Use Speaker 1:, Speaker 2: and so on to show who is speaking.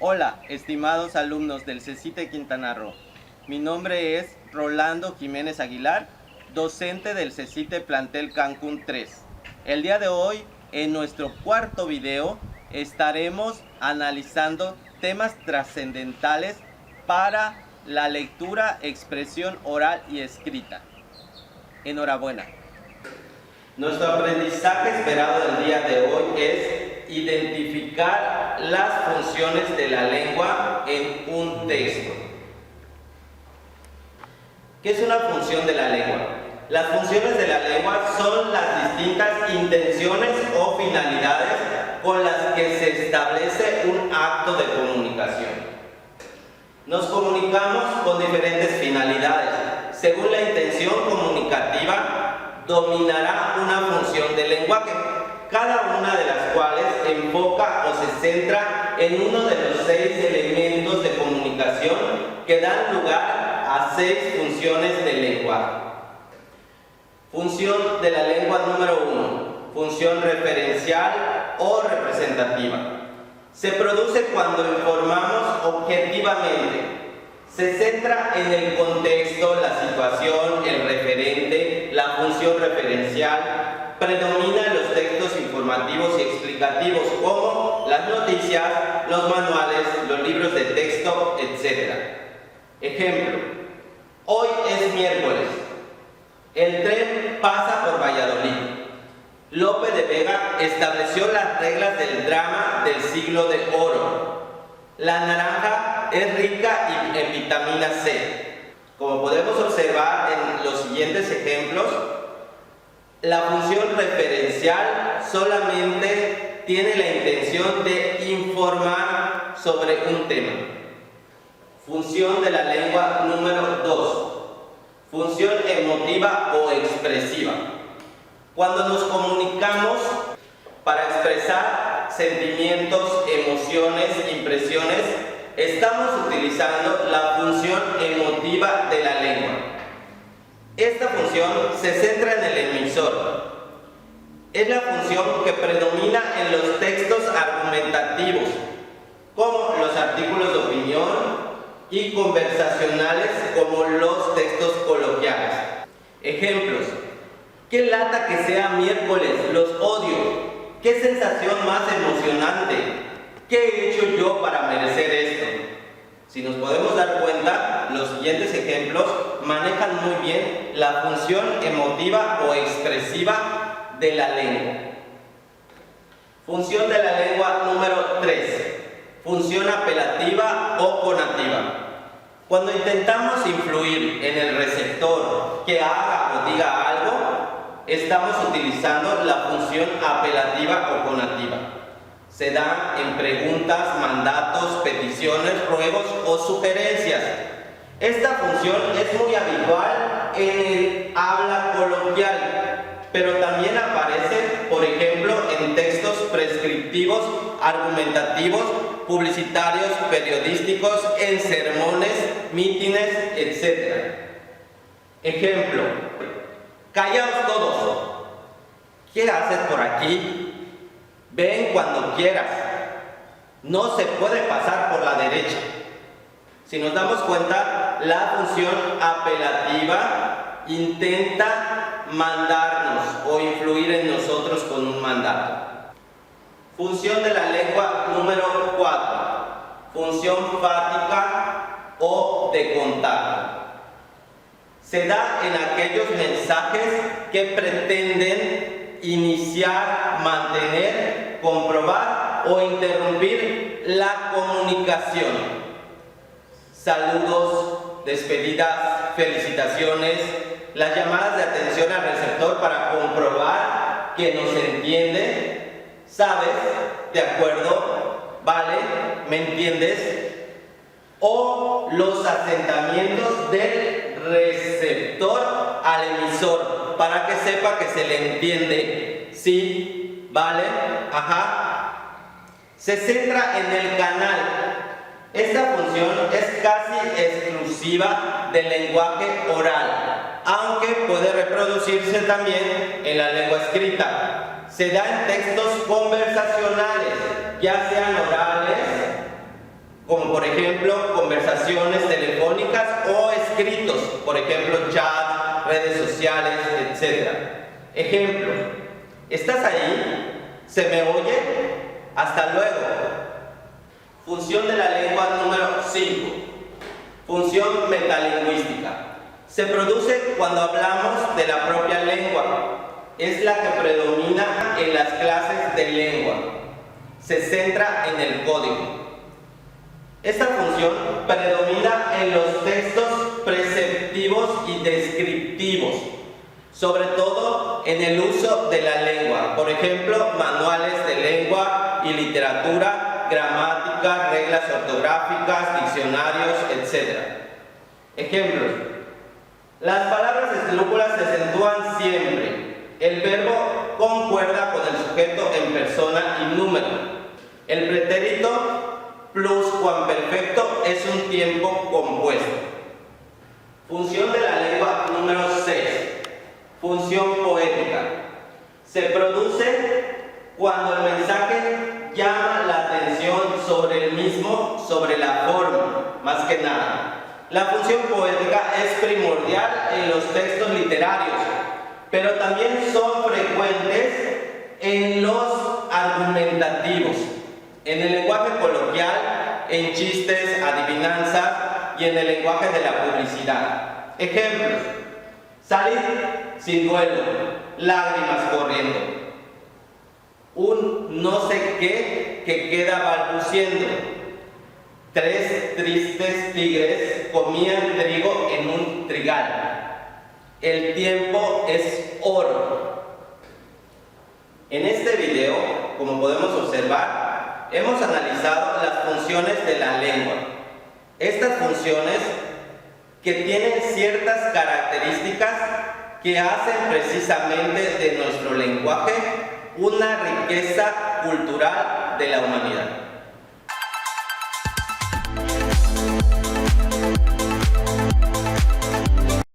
Speaker 1: Hola, estimados alumnos del CECITE Quintana Roo. Mi nombre es Rolando Jiménez Aguilar, docente del CECITE Plantel Cancún 3. El día de hoy, en nuestro cuarto video, estaremos analizando temas trascendentales para la lectura, expresión oral y escrita. Enhorabuena. Nuestro aprendizaje esperado del día de hoy es identificar las funciones de la lengua en un texto. ¿Qué es una función de la lengua? Las funciones de la lengua son las distintas intenciones o finalidades con las que se establece un acto de comunicación. Nos comunicamos con diferentes finalidades. Según la intención comunicativa, dominará una función del lenguaje, cada una de las cuales enfoca o se centra en uno de los 6 elementos de comunicación que dan lugar a 6 funciones del lenguaje. Función de la lengua número 1, función referencial o representativa. Se produce cuando informamos objetivamente. Se centra en el contexto, la situación, el referente, la función referencial. Predomina en los textos informativos y explicativos como las noticias, los manuales, los libros de texto, etc. Ejemplo: hoy es miércoles. El tren pasa por Valladolid. Lope de Vega estableció las reglas del drama del siglo de oro. La naranja es rica en vitamina C. Como podemos observar en los siguientes ejemplos, la función referencial solamente tiene la intención de informar sobre un tema. Función de la lengua número 2, función emotiva o expresiva. Cuando nos comunicamos para expresar sentimientos, emociones, impresiones, estamos utilizando la función emotiva de la lengua. Esta función se centra en el emisor. Es la función que predomina en los textos argumentativos, como los artículos de opinión, y conversacionales, como los textos coloquiales. Ejemplos: qué lata que sea miércoles, los odio. Qué sensación más emocionante. ¿Qué he hecho yo para merecer esto? Si nos podemos dar cuenta, los siguientes ejemplos manejan muy bien la función emotiva o expresiva de la lengua. Función de la lengua número 3, función apelativa o conativa. Cuando intentamos influir en el receptor que haga o diga algo, estamos utilizando la función apelativa o conativa. Se da en preguntas, mandatos, peticiones, ruegos o sugerencias. Esta función es muy habitual en el habla coloquial, pero también aparece, por ejemplo, en textos prescriptivos, argumentativos, publicitarios, periodísticos, en sermones, mítines, etc. Ejemplo: callaos todos. ¿Qué haces por aquí? Ven cuando quieras. No se puede pasar por la derecha. Si nos damos cuenta, la función apelativa intenta mandarnos o influir en nosotros con un mandato. Función de la lengua número 4, función fática o de contacto. Se da en aquellos mensajes que pretenden iniciar, mantener, comprobar o interrumpir la comunicación. Saludos, despedidas, felicitaciones, las llamadas de atención al receptor para comprobar que nos entiende. ¿Sabes? ¿De acuerdo? ¿Vale? ¿Me entiendes? O los asentamientos del receptor al emisor para que sepa que se le entiende. ¿Sí? ¿Vale? Ajá. Se centra en el canal. Esta función es casi exclusiva del lenguaje oral, aunque puede reproducirse también en la lengua escrita. Se da en textos conversacionales, ya sean orales como por ejemplo conversaciones telefónicas o escritos, por ejemplo chat, redes sociales, etc. Ejemplo, ¿estás ahí? ¿Se me oye? Hasta luego. Función de la lengua número 5. Función metalingüística. Se produce cuando hablamos de la propia lengua. Es la que predomina en las clases de lengua. Se centra en el código. Esta función predomina en los textos preceptivos y descriptivos, sobre todo en el uso de la lengua, por ejemplo, manuales de lengua y literatura, gramática, reglas ortográficas, diccionarios, etc. Ejemplos. Las palabras esdrújulas se acentúan siempre. El verbo concuerda con el sujeto en persona y número. El pretérito pluscuamperfecto es un tiempo compuesto. Función de la lengua número 6. Función poética. Se produce cuando el mensaje llama la atención sobre el mismo, sobre la forma, más que nada. La función poética es primordial en los textos literarios, pero también son frecuentes en los argumentativos, en el lenguaje coloquial, en chistes, adivinanzas y en el lenguaje de la publicidad. Ejemplos: salir sin duelo, lágrimas corriendo, un no sé qué que queda balbuciendo, 3 tristes tigres comían trigo en un trigal, el tiempo es oro. En este video, como podemos observar, hemos analizado las funciones de la lengua. Estas funciones que tienen ciertas características que hacen precisamente de nuestro lenguaje una riqueza cultural de la humanidad.